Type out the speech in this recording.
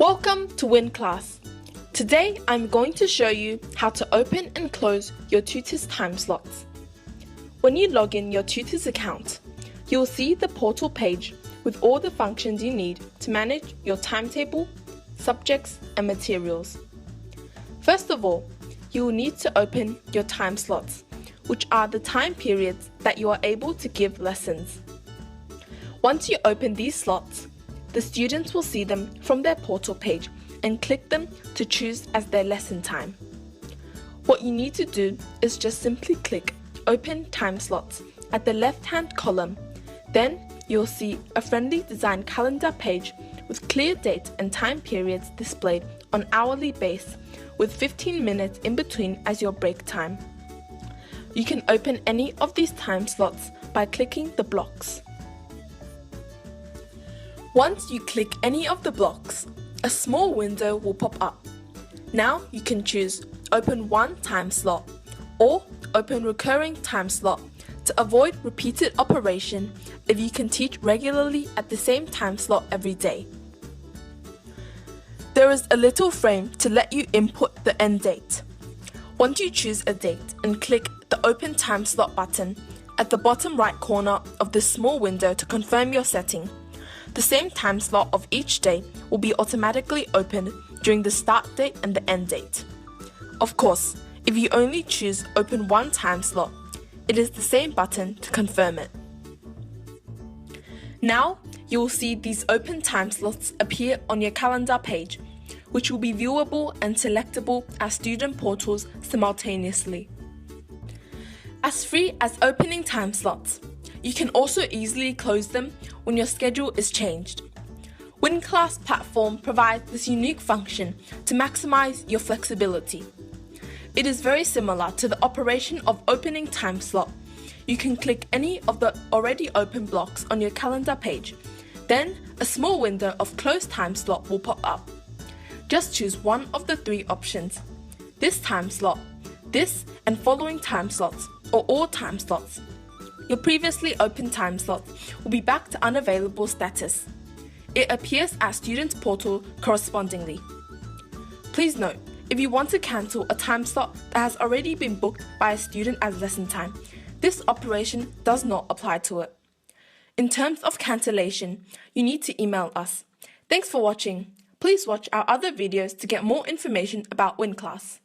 Welcome to WinClass. Today I'm going to show you how to open and close your Tutor's time slots. When you log in your Tutor's account, you will see the portal page with all the functions you need to manage your timetable, subjects and materials. First of all, you will need to open your time slots, which are the time periods that you are able to give lessons. Once you open these slots, the students will see them from their portal page and click them to choose as their lesson time. What you need to do is just simply click Open Time Slots at the left-hand column. Then you'll see a friendly design calendar page with clear date and time periods displayed on hourly base with 15 minutes in between as your break time. You can open any of these time slots by clicking the blocks. Once you click any of the blocks, a small window will pop up. Now you can choose Open One Time Slot or Open Recurring Time Slot to avoid repeated operation if you can teach regularly at the same time slot every day. There is a little frame to let you input the end date. Once you choose a date and click the Open Time Slot button at the bottom right corner of this small window to confirm your setting, the same time slot of each day will be automatically opened during the start date and the end date. Of course, if you only choose Open One Time Slot, it is the same button to confirm it. Now, you will see these open time slots appear on your calendar page, which will be viewable and selectable as student portals simultaneously. As free as opening time slots, you can also easily close them when your schedule is changed. WinClass platform provides this unique function to maximize your flexibility. It is very similar to the operation of opening time slot. You can click any of the already open blocks on your calendar page. Then a small window of closed time slot will pop up. Just choose one of the three options: this time slot, this and following time slots, or all time slots. Your previously open time slot will be back to unavailable status. It appears at Students Portal correspondingly. Please note, if you want to cancel a time slot that has already been booked by a student as lesson time, this operation does not apply to it. In terms of cancellation, you need to email us. Thanks for watching. Please watch our other videos to get more information about WinClass.